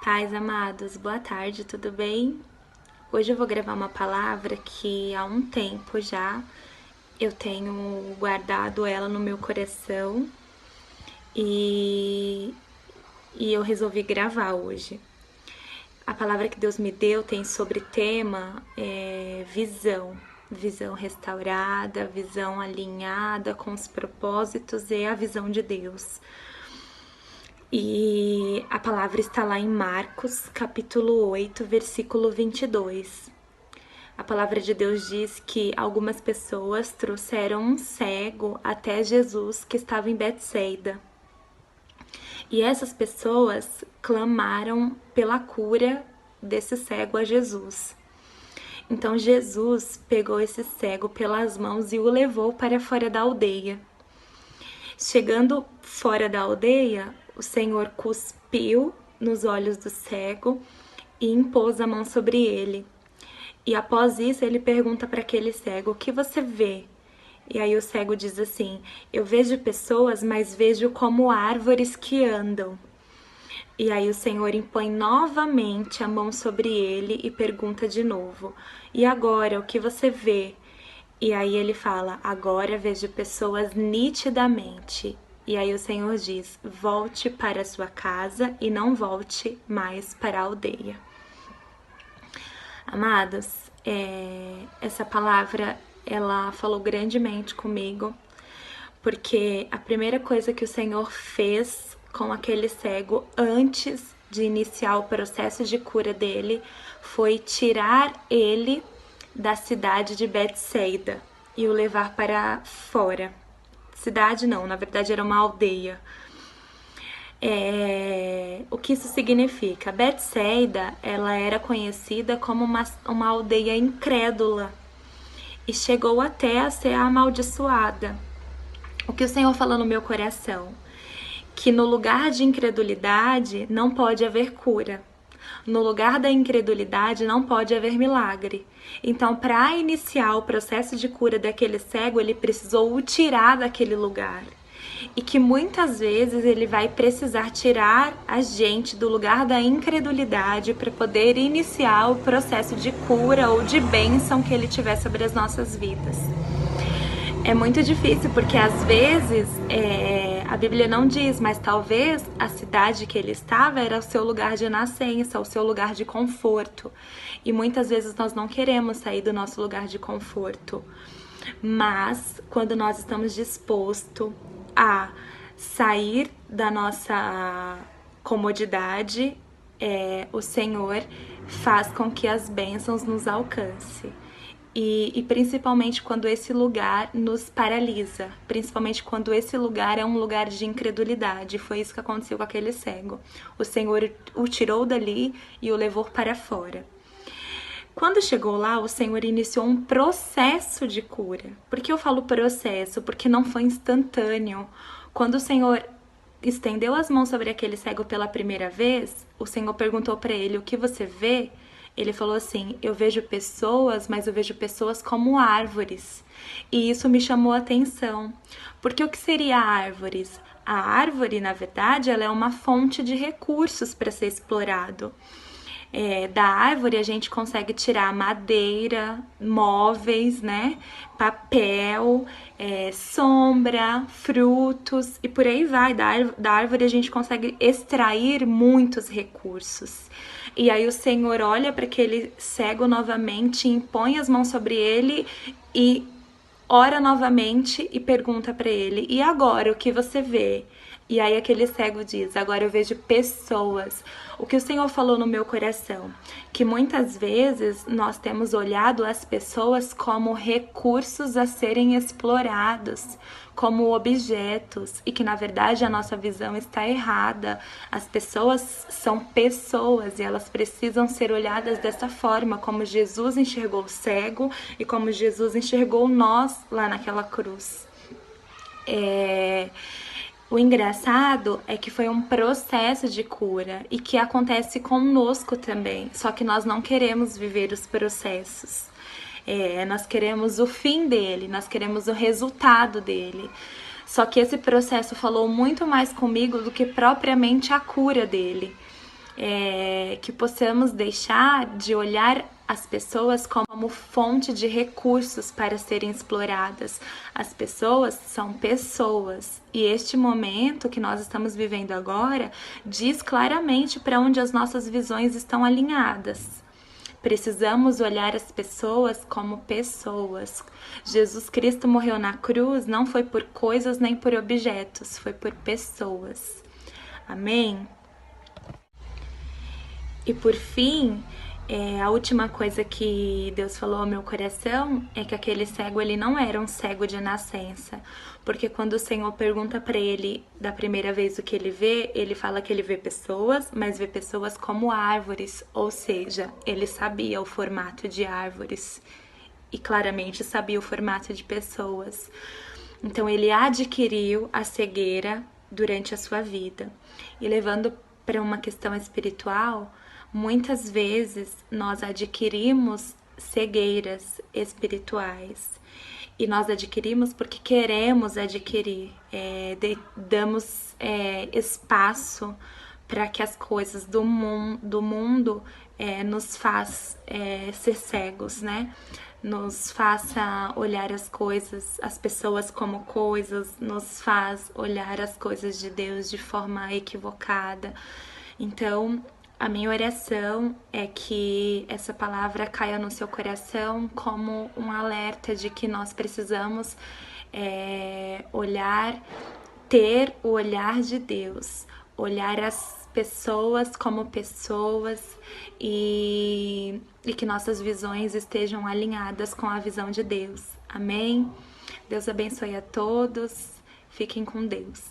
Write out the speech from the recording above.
Paz, amados, boa tarde, tudo bem? Hoje eu vou gravar uma palavra que há um tempo já eu tenho guardado ela no meu coração e, e eu resolvi gravar hoje. A palavra que Deus me deu tem sobre tema visão. Visão restaurada, visão alinhada com os propósitos e a visão de Deus. E a palavra está lá em Marcos, capítulo 8, versículo 22. A palavra de Deus diz que algumas pessoas trouxeram um cego até Jesus que estava em Betsaida. E essas pessoas clamaram pela cura desse cego a Jesus. Então Jesus pegou esse cego pelas mãos e o levou para fora da aldeia. Chegando fora da aldeia, o Senhor cuspiu nos olhos do cego e impôs a mão sobre ele. E após isso, ele pergunta para aquele cego: o que você vê? E aí o cego diz assim: eu vejo pessoas, mas vejo como árvores que andam. E aí o Senhor impõe novamente a mão sobre ele e pergunta de novo: e agora, o que você vê? E aí ele fala: agora vejo pessoas nitidamente. E aí o Senhor diz: volte para a sua casa e não volte mais para a aldeia. Amados, essa palavra ela falou grandemente comigo, porque a primeira coisa que o Senhor fez com aquele cego antes de iniciar o processo de cura dele foi tirar ele da cidade de Betsaida e o levar para fora. Cidade não, na verdade era uma aldeia. O que isso significa? Betsaida, ela era conhecida como uma aldeia incrédula e chegou até a ser amaldiçoada. O que o Senhor falou no meu coração? Que no lugar de incredulidade não pode haver cura. No lugar da incredulidade não pode haver milagre. Então, para iniciar o processo de cura daquele cego, ele precisou o tirar daquele lugar. E que muitas vezes ele vai precisar tirar a gente do lugar da incredulidade para poder iniciar o processo de cura ou de bênção que ele tiver sobre as nossas vidas. É muito difícil porque às vezes a Bíblia não diz, mas talvez a cidade que ele estava era o seu lugar de nascença, o seu lugar de conforto. E muitas vezes nós não queremos sair do nosso lugar de conforto. Mas quando nós estamos dispostos a sair da nossa comodidade, o Senhor faz com que as bênçãos nos alcancem. E principalmente quando esse lugar nos paralisa, principalmente quando esse lugar é um lugar de incredulidade. Foi isso que aconteceu com aquele cego. O Senhor o tirou dali e o levou para fora. Quando chegou lá, o Senhor iniciou um processo de cura. Por que eu falo processo? Porque não foi instantâneo. Quando o Senhor estendeu as mãos sobre aquele cego pela primeira vez, o Senhor perguntou para ele: o que você vê? Ele falou assim: eu vejo pessoas, mas eu vejo pessoas como árvores. E isso me chamou a atenção. Porque o que seria árvores? A árvore, na verdade, ela é uma fonte de recursos para ser explorado. Da árvore a gente consegue tirar madeira, móveis, né? Papel, sombra, frutos e por aí vai. Da árvore a gente consegue extrair muitos recursos. E aí o Senhor olha para aquele cego novamente, impõe as mãos sobre ele e ora novamente e pergunta para ele: e agora, o que você vê? E aí aquele cego diz: agora eu vejo pessoas. O que o Senhor falou no meu coração? Que muitas vezes nós temos olhado as pessoas como recursos a serem explorados, como objetos, e que na verdade a nossa visão está errada. As pessoas são pessoas e elas precisam ser olhadas dessa forma, como Jesus enxergou o cego e como Jesus enxergou nós lá naquela cruz. O engraçado é que foi um processo de cura e que acontece conosco também, só que nós não queremos viver os processos. Nós queremos o fim dele, nós queremos o resultado dele. Só que esse processo falou muito mais comigo do que propriamente a cura dele. que possamos deixar de olhar as pessoas como fonte de recursos para serem exploradas. As pessoas são pessoas e este momento que nós estamos vivendo agora diz claramente para onde as nossas visões estão alinhadas. Precisamos olhar as pessoas como pessoas. Jesus Cristo morreu na cruz não foi por coisas nem por objetos, foi por pessoas. Amém? E por fim, a última coisa que Deus falou ao meu coração é que aquele cego, ele não era um cego de nascença. Porque quando o Senhor pergunta para ele da primeira vez o que ele fala que ele vê pessoas, mas vê pessoas como árvores. Ou seja, ele sabia o formato de árvores e claramente sabia o formato de pessoas. Então ele adquiriu a cegueira durante a sua vida. E levando para uma questão espiritual, muitas vezes nós adquirimos cegueiras espirituais. E nós adquirimos porque queremos adquirir, damos espaço para que as coisas do mundo nos faz ser cegos, né? Nos faça olhar as coisas, as pessoas como coisas, nos faz olhar as coisas de Deus de forma equivocada. Então, a minha oração é que essa palavra caia no seu coração como um alerta de que nós precisamos ter o olhar de Deus, olhar as pessoas como pessoas e que nossas visões estejam alinhadas com a visão de Deus. Amém? Deus abençoe a todos. Fiquem com Deus.